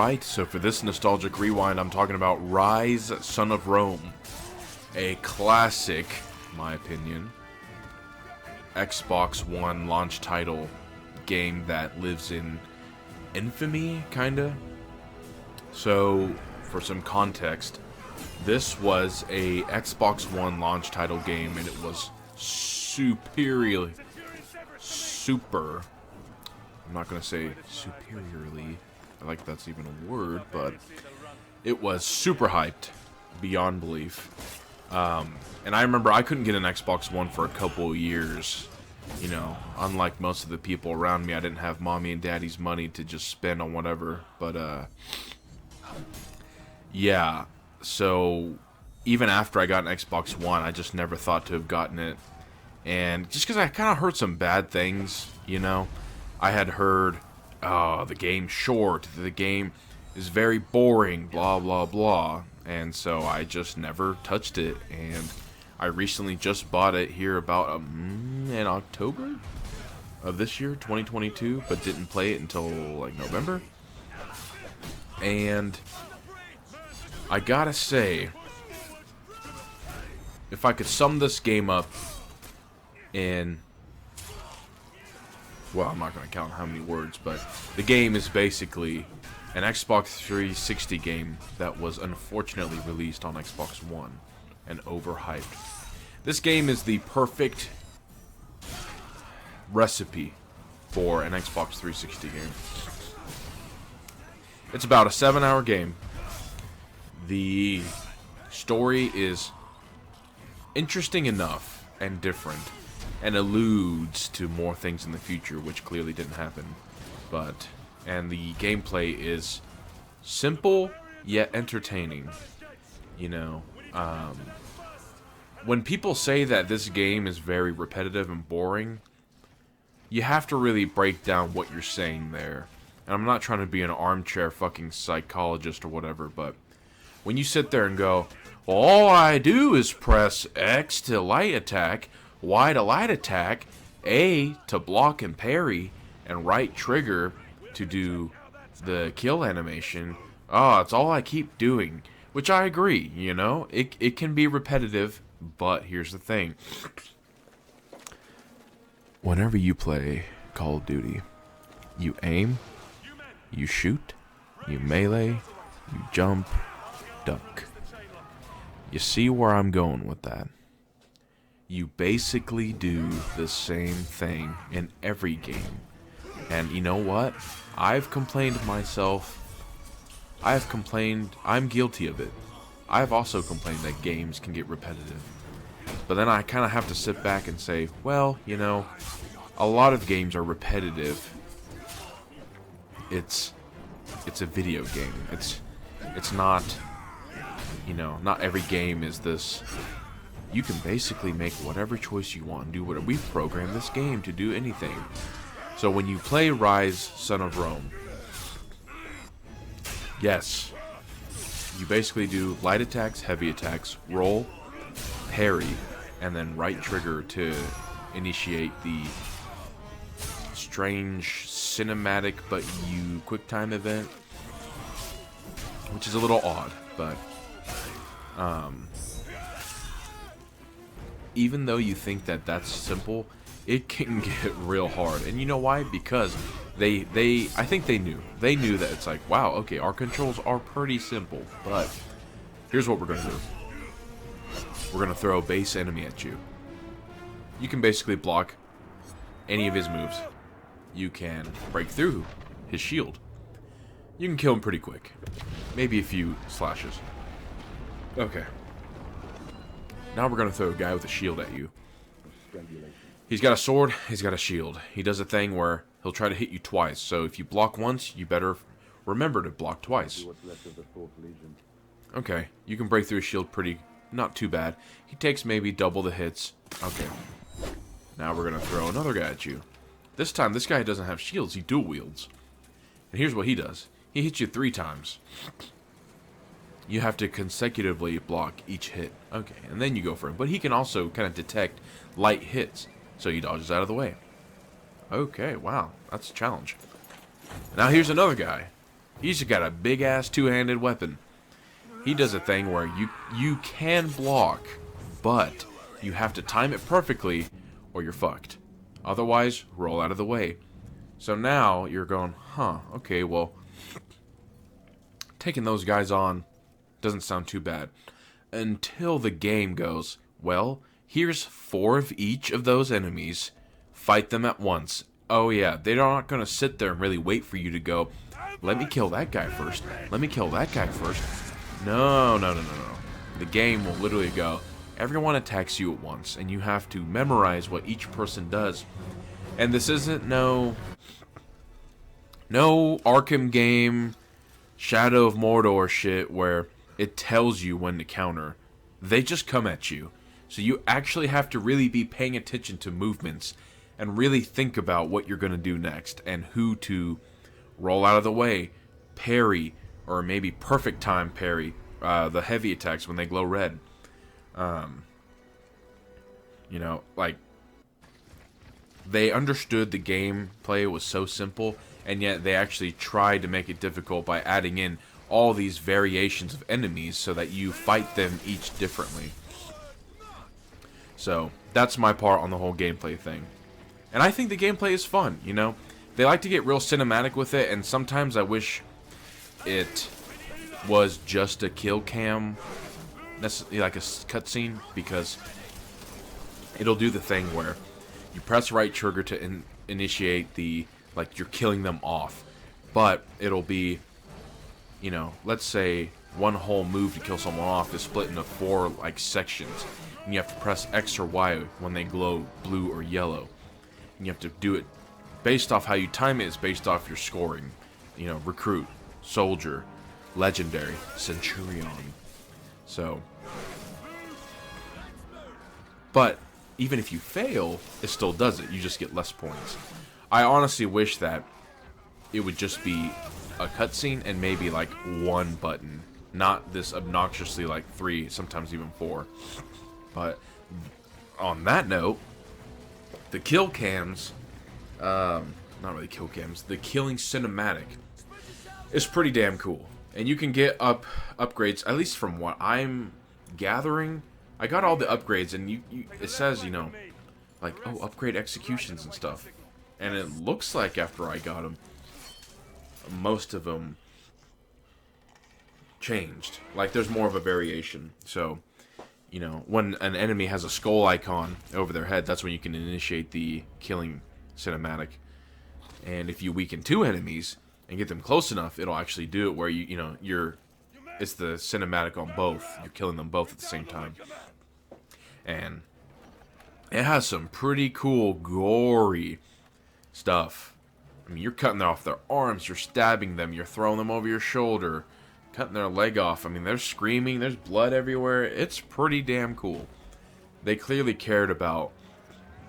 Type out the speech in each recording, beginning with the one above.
Alright, so for this nostalgic rewind, I'm talking about RYSE Son of Rome. A classic, in my opinion, Xbox One launch title game that lives in infamy, kinda. So, for some context, this was a Xbox One launch title game, and it was I'm not going to say superiorly, I like that's even a word, but it was super hyped, beyond belief. And I remember I couldn't get an Xbox One for a couple of years. You know, unlike most of the people around me, I didn't have mommy and daddy's money to just spend on whatever. But, yeah, so even after I got an Xbox One, I just never thought to have gotten it. And just because I kind of heard some bad things, you know, I had heard, oh, the game's short, the game is very boring, blah, blah, blah. And so I just never touched it. And I recently just bought it here about in October of this year, 2022, but didn't play it until like November. And I gotta say, if I could sum this game up in, well, I'm not going to count how many words, but the game is basically an Xbox 360 game that was unfortunately released on Xbox One and overhyped. This game is the perfect recipe for an Xbox 360 game. It's about a 7-hour game. The story is interesting enough and different, and alludes to more things in the future, which clearly didn't happen. And the gameplay is simple yet entertaining. You know, when people say that this game is very repetitive and boring, you have to really break down what you're saying there. And I'm not trying to be an armchair fucking psychologist or whatever, but when you sit there and go, well, all I do is press X to light attack, Y to light attack, A to block and parry, and right trigger to do the kill animation. Oh, it's all I keep doing. Which I agree, you know? It can be repetitive, but here's the thing. Whenever you play Call of Duty, you aim, you shoot, you melee, you jump, duck. You see where I'm going with that? You basically do the same thing in every game. And you know what? I've complained myself. I'm guilty of it. I've also complained that games can get repetitive. But then I kind of have to sit back and say, well, you know, a lot of games are repetitive. It's a video game. It's not, you know, not every game is this. You can basically make whatever choice you want and do whatever. We've programmed this game to do anything. So when you play RYSE Son of Rome, yes, you basically do light attacks, heavy attacks, roll, parry, and then right trigger to initiate the strange cinematic but you QuickTime event, which is a little odd, but even though you think that that's simple, it can get real hard. And you know why? Because I think they knew that it's like, wow, okay, our controls are pretty simple, but here's what we're gonna do. We're gonna throw a base enemy at you. You can basically block any of his moves. You can break through his shield. You can kill him pretty quick. Maybe a few slashes. Okay. Now we're going to throw a guy with a shield at you. He's got a sword, he's got a shield. He does a thing where he'll try to hit you twice. So if you block once, you better remember to block twice. Okay, you can break through his shield not too bad. He takes maybe double the hits. Okay. Now we're going to throw another guy at you. This time, this guy doesn't have shields, he dual wields. And here's what he does. He hits you 3 times. You have to consecutively block each hit. Okay, and then you go for him. But he can also kind of detect light hits, so he dodges out of the way. Okay, wow, that's a challenge. Now here's another guy. He's got a big-ass two-handed weapon. He does a thing where you can block, but you have to time it perfectly or you're fucked. Otherwise, roll out of the way. So now you're going, huh, okay, well, taking those guys on doesn't sound too bad. Until the game goes, well, here's 4 of each of those enemies. Fight them at once. Oh yeah, they're not going to sit there and really wait for you to go, let me kill that guy first. Let me kill that guy first. No. The game will literally go, everyone attacks you at once, and you have to memorize what each person does. And this isn't no Arkham game, Shadow of Mordor shit where it tells you when to counter. They just come at you. So you actually have to really be paying attention to movements and really think about what you're going to do next and who to roll out of the way, parry, or maybe perfect time parry the heavy attacks when they glow red. You know, like, they understood the gameplay was so simple, and yet they actually tried to make it difficult by adding in all these variations of enemies so that you fight them each differently. So, that's my part on the whole gameplay thing. And I think the gameplay is fun, you know? They like to get real cinematic with it, and sometimes I wish it was just a kill cam, like a cutscene, because it'll do the thing where you press right trigger to initiate the, like, you're killing them off. But it'll be, you know, let's say one whole move to kill someone off is split into 4, like, sections. And you have to press X or Y when they glow blue or yellow. And you have to do it based off how you time it, is based off your scoring. You know, recruit, soldier, legendary, centurion. So, but even if you fail, it still does it. You just get less points. I honestly wish that it would just be a cutscene and maybe like 1 button, not this obnoxiously like 3, sometimes even 4. But on that note, the kill cams, not really kill cams, the killing cinematic is pretty damn cool. And you can get upgrades, at least from what I'm gathering. I got all the upgrades, and it says, you know, like, oh, upgrade executions and stuff. And it looks like after I got them, most of them changed. Like, there's more of a variation. So, you know, when an enemy has a skull icon over their head, that's when you can initiate the killing cinematic. And if you weaken 2 enemies and get them close enough, it'll actually do it where it's the cinematic on both. You're killing them both at the same time. And it has some pretty cool, gory stuff. I mean, you're cutting off their arms, you're stabbing them, you're throwing them over your shoulder, cutting their leg off. I mean, they're screaming, there's blood everywhere. It's pretty damn cool. They clearly cared about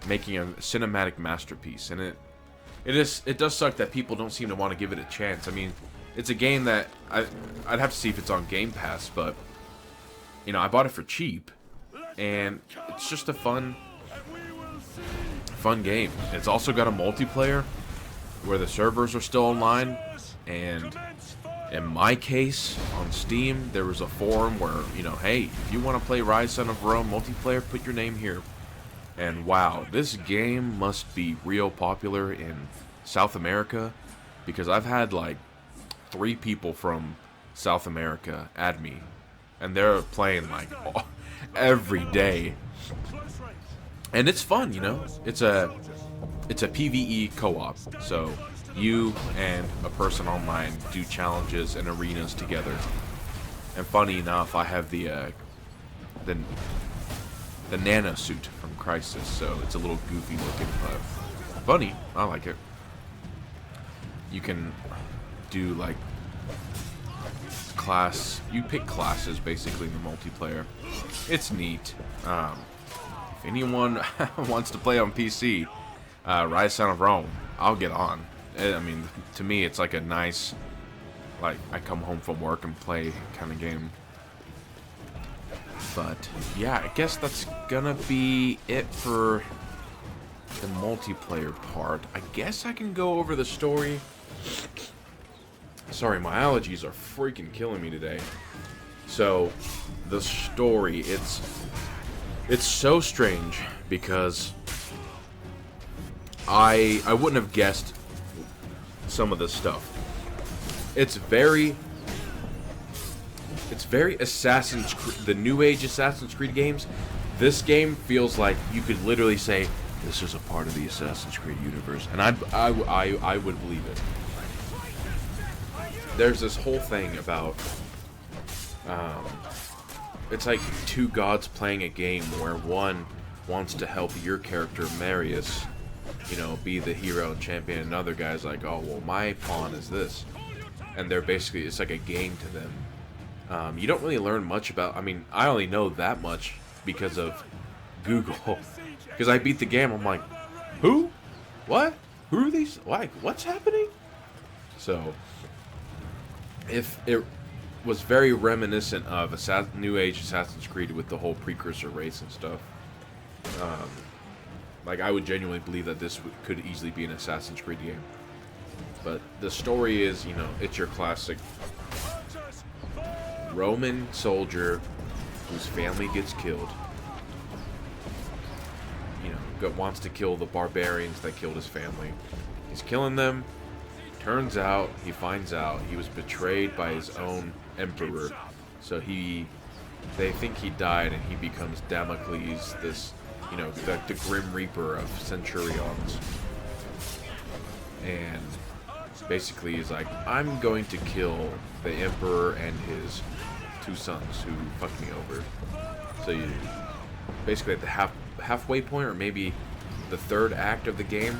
making a cinematic masterpiece, and it does suck that people don't seem to want to give it a chance. I mean, it's a game that I'd have to see if it's on Game Pass, but you know, I bought it for cheap, and it's just a fun game. It's also got a multiplayer where the servers are still online, and in my case on Steam there was a forum where, you know, hey, if you want to play RYSE Son of Rome multiplayer, put your name here. And wow, this game must be real popular in South America, because I've had like 3 people from South America add me, and they're playing like every day. And it's fun, you know. It's a PvE co-op, so you and a person online do challenges and arenas together. And funny enough, I have the nano suit from RYSE, so it's a little goofy looking, but funny. I like it. You can do like you pick classes basically in the multiplayer. It's neat. If anyone wants to play on PC, RYSE Son of Rome, I'll get on. I mean, to me, it's like a nice, like, I come home from work and play kind of game. But yeah, I guess that's gonna be it for the multiplayer part. I guess I can go over the story. Sorry, my allergies are freaking killing me today. So, the story, it's so strange because I wouldn't have guessed some of this stuff. It's very Assassin's Creed, the New Age Assassin's Creed games. This game feels like you could literally say this is a part of the Assassin's Creed universe, and I would believe it. There's this whole thing about it's like two gods playing a game where one wants to help your character Marius, you know, be the hero and champion, and another guy's like, oh well, my pawn is this, and they're basically, it's like a game to them. You don't really learn much about, I mean, I only know that much because of Google, because I beat the game. I'm like, who? What? Who are these? Like, what's happening? So, if it was very reminiscent of New Age Assassin's Creed with the whole precursor race and stuff, like, I would genuinely believe that this could easily be an Assassin's Creed game. But the story is, you know, it's your classic Roman soldier whose family gets killed. You know, wants to kill the barbarians that killed his family. He's killing them. Turns out, he finds out he was betrayed by his own emperor. So they think he died, and he becomes Damocles, this, you know, the Grim Reaper of Centurions. And basically he's like, I'm going to kill the emperor and his two sons who fucked me over. So you basically at the halfway point, or maybe the third act of the game,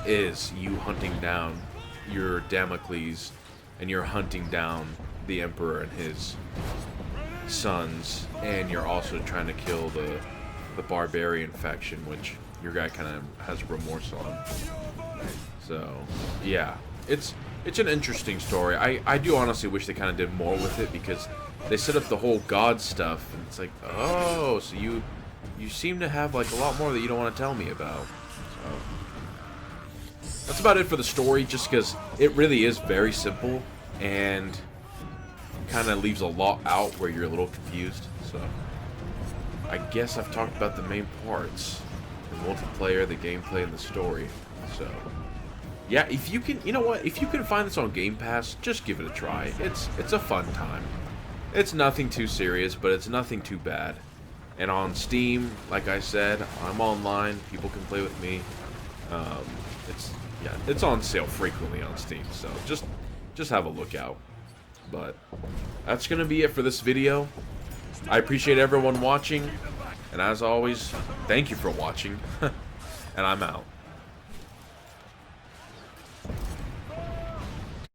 is you hunting down your Damocles, and you're hunting down the emperor and his sons, and you're also trying to kill the barbarian faction, which your guy kind of has remorse on. So yeah, it's an interesting story. I do honestly wish they kind of did more with it, because they set up the whole god stuff, and it's like, oh, so you seem to have like a lot more that you don't want to tell me about. So that's about it for the story, just because it really is very simple and kind of leaves a lot out where you're a little confused. So I guess I've talked about the main parts: the multiplayer, the gameplay, and the story. So yeah, if you can, you know what, if you can find this on Game Pass, just give it a try. It's a fun time. It's nothing too serious, but it's nothing too bad. And on Steam, like I said, I'm online. People can play with me. It's on sale frequently on Steam, so just have a look out. But that's gonna be it for this video. I appreciate everyone watching, and as always, thank you for watching. And I'm out.